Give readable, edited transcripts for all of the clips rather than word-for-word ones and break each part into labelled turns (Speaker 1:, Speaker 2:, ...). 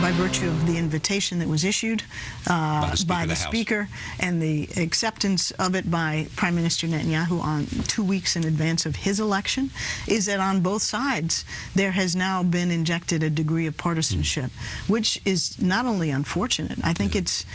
Speaker 1: by virtue of the invitation that was issued by the Speaker and the acceptance of it by Prime Minister Netanyahu on 2 weeks in advance of his election, is that on both sides there has now been injected a degree of partisanship, which is not only unfortunate, I think it's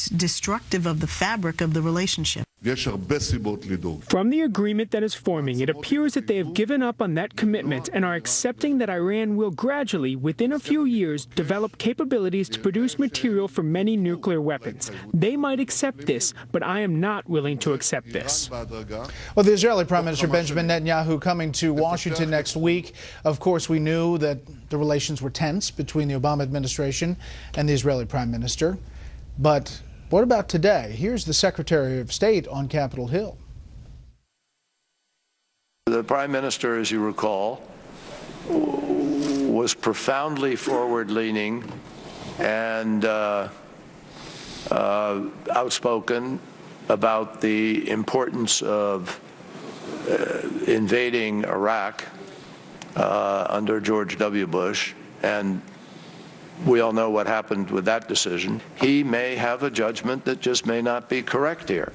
Speaker 1: destructive of the fabric of the relationship.
Speaker 2: From the agreement that is forming, it appears that they have given up on that commitment and are accepting that Iran will gradually, within a few years, develop capabilities to produce material for many nuclear weapons. They might accept this, but I am not willing to accept this.
Speaker 3: Well, the Israeli Prime Minister Benjamin Netanyahu coming to Washington next week. Of course, we knew that the relations were tense between the Obama administration and the Israeli Prime Minister. But what about today? Here's the Secretary of State on Capitol Hill.
Speaker 4: The Prime Minister, as you recall, was profoundly forward-leaning and outspoken about the importance of invading Iraq under George W. Bush, and we all know what happened with that decision. He may have a judgment that just may not be correct here.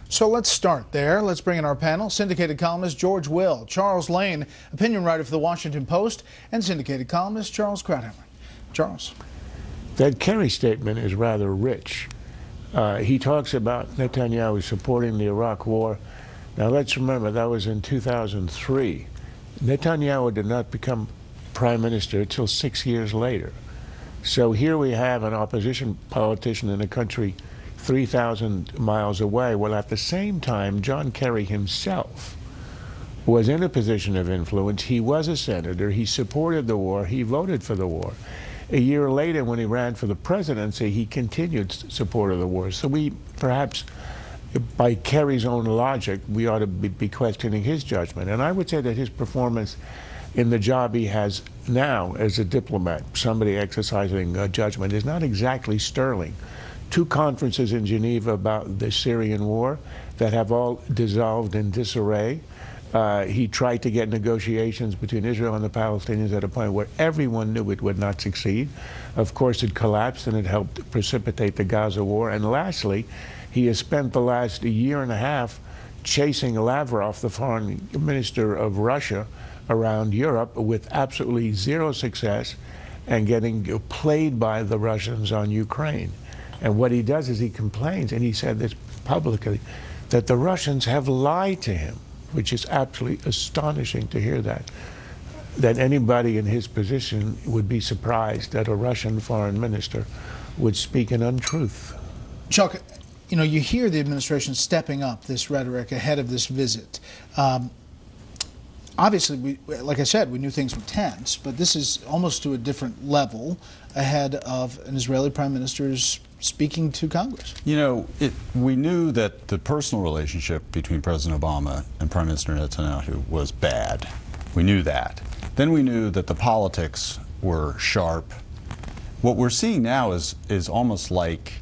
Speaker 3: So let's start there. Let's bring in our panel. Syndicated columnist George Will, Charles Lane, opinion writer for the Washington Post, and syndicated columnist Charles Krauthammer. Charles.
Speaker 5: That Kerry statement is rather rich. He talks about Netanyahu supporting the Iraq war. Now let's remember that was in 2003. Netanyahu did not become prime minister until 6 years later. So here we have an opposition politician in a country 3,000 miles away, while at the same time John Kerry himself was in a position of influence. He was a senator, he supported the war, he voted for the war. A year later, when he ran for the presidency, he continued support of the war. So we, perhaps, by Kerry's own logic, we ought to be questioning his judgment. And I would say that his performance in the job he has now as a diplomat, somebody exercising judgment, is not exactly sterling. 2 conferences in Geneva about the Syrian war that have all dissolved in disarray. He tried to get negotiations between Israel and the Palestinians at a point where everyone knew it would not succeed. Of course, it collapsed, and it helped precipitate the Gaza war. And lastly, he has spent the last year and a half chasing Lavrov, the foreign minister of Russia, around Europe with absolutely zero success, and getting played by the Russians on Ukraine. And what he does is he complains, and he said this publicly, that the Russians have lied to him, which is absolutely astonishing to hear that anybody in his position would be surprised that a Russian foreign minister would speak an untruth.
Speaker 3: Chuck, you know, you hear the administration stepping up this rhetoric ahead of this visit. Obviously, like I said, we knew things were tense, but this is almost to a different level ahead of an Israeli prime minister's speaking to Congress.
Speaker 6: You know, we knew that the personal relationship between President Obama and Prime Minister Netanyahu was bad. We knew that. Then we knew that the politics were sharp. What we're seeing now is almost like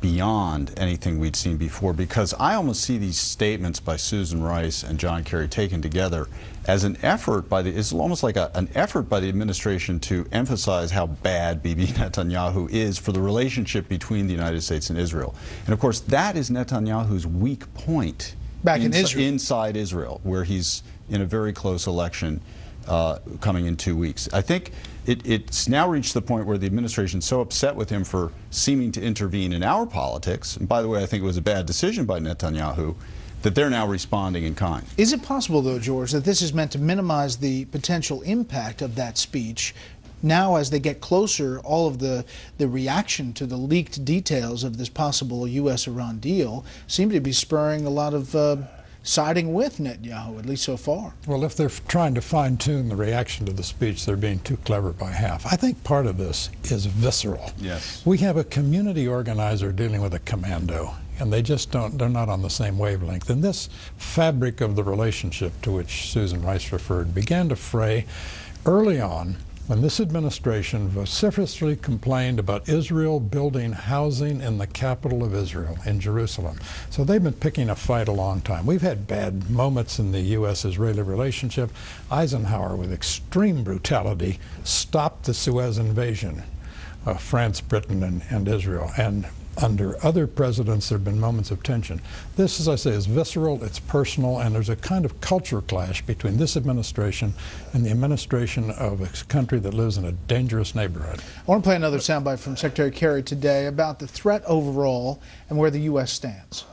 Speaker 6: beyond anything we'd seen before, because I almost see these statements by Susan Rice and John Kerry taken together as an effort by it's almost like an effort by the administration to emphasize how bad Bibi Netanyahu is for the relationship between the United States and Israel. And of course, that is Netanyahu's weak point
Speaker 3: in Israel.
Speaker 6: Inside Israel, where he's in a very close election coming in 2 weeks. I think it's now reached the point where the administration is so upset with him for seeming to intervene in our politics, and by the way, I think it was a bad decision by Netanyahu, that they're now responding in kind.
Speaker 3: Is it possible, though, George, that this is meant to minimize the potential impact of that speech? Now, as they get closer, all of the reaction to the leaked details of this possible U.S.-Iran deal seem to be spurring a lot of siding with Netanyahu, at least so far.
Speaker 7: Well, if they're trying to fine-tune the reaction to the speech, they're being too clever by half. I think part of this is visceral.
Speaker 6: Yes.
Speaker 7: We have a community organizer dealing with a commando, and they just they're not on the same wavelength. And this fabric of the relationship to which Susan Rice referred began to fray early on when this administration vociferously complained about Israel building housing in the capital of Israel, in Jerusalem. So they've been picking a fight a long time. We've had bad moments in the U.S.-Israeli relationship. Eisenhower, with extreme brutality, stopped the Suez invasion of France, Britain, and Israel. And under other presidents, there have been moments of tension. This, as I say, is visceral, it's personal, and there's a kind of culture clash between this administration and the administration of a country that lives in a dangerous neighborhood.
Speaker 3: I want to play another soundbite from Secretary Kerry today about the threat overall and where the U.S. stands.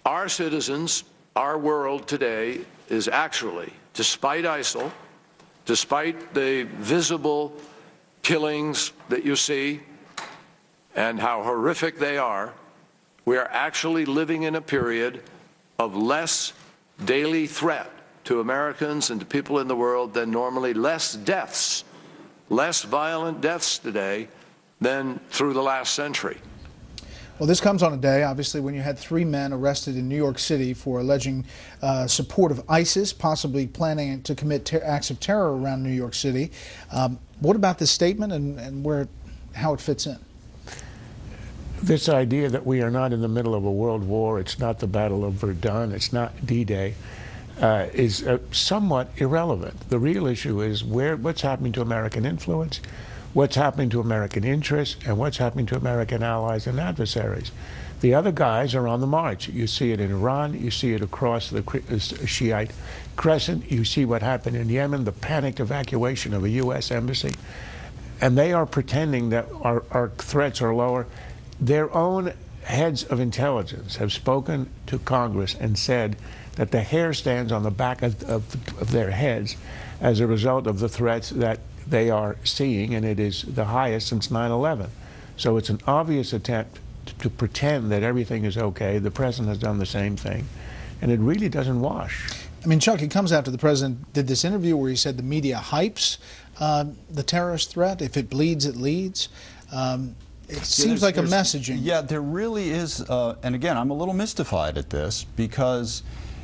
Speaker 4: Our citizens, our world today is actually, despite ISIL, despite the visible killings that you see, and how horrific they are, we are actually living in a period of less daily threat to Americans and to people in the world than normally, less deaths, less violent deaths today than through the last century.
Speaker 3: Well, this comes on a day, obviously, when you had 3 men arrested in New York City for alleging support of ISIS, possibly planning to commit acts of terror around New York City. What about this statement and how it fits in?
Speaker 5: This idea that we are not in the middle of a world war, it's not the Battle of Verdun, it's not D-Day, is somewhat irrelevant. The real issue is what's happening to American influence, what's happening to American interests, and what's happening to American allies and adversaries. The other guys are on the march. You see it in Iran, you see it across the Shiite crescent, you see what happened in Yemen, the panicked evacuation of a U.S. embassy, and they are pretending that our threats are lower. Their own heads of intelligence have spoken to Congress and said that the hair stands on the back of their heads as a result of the threats that they are seeing, and it is the highest since 9/11. So it's an obvious attempt to pretend that everything is okay. The president has done the same thing, and it really doesn't wash.
Speaker 3: I mean, Chuck, it comes after the president did this interview where he said the media hypes the terrorist threat. If it bleeds, it leads. It seems like a messaging.
Speaker 6: Yeah, there really is, and again, I'm a little mystified at this, because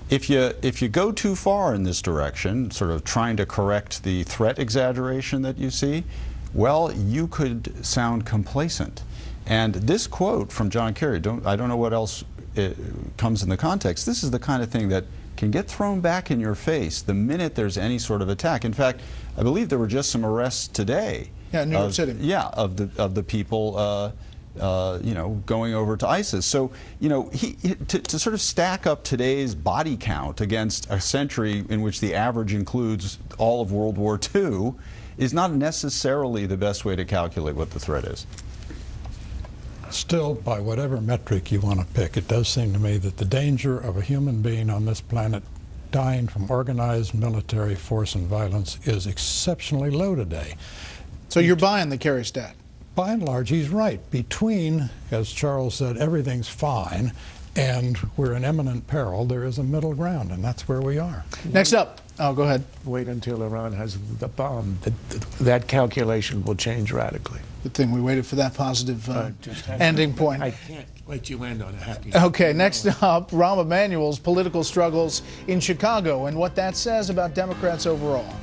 Speaker 6: if you go too far in this direction, sort of trying to correct the threat exaggeration that you see, well, you could sound complacent. And this quote from John Kerry, I don't know what else comes in the context. This is the kind of thing that can get thrown back in your face the minute there's any sort of attack. In fact, I believe there were just some arrests today.
Speaker 3: Yeah, New York City.
Speaker 6: Yeah, of the people, you know, going over to ISIS. So, you know, to sort of stack up today's body count against a century in which the average includes all of World War II is not necessarily the best way to calculate what the threat is.
Speaker 7: Still, by whatever metric you want to pick, it does seem to me that the danger of a human being on this planet dying from organized military force and violence is exceptionally low today.
Speaker 3: So you're buying the Kerry stat?
Speaker 7: By and large, he's right. Between, as Charles said, everything's fine, and we're in imminent peril, there is a middle ground, and that's where we are.
Speaker 3: Next up. Oh, go ahead.
Speaker 5: Wait until Iran has the bomb. That calculation will change radically.
Speaker 3: Good thing we waited for that positive ending point.
Speaker 5: I can't let you end on a happy
Speaker 3: note. Okay, next up, Rahm Emanuel's political struggles in Chicago and what that says about Democrats overall.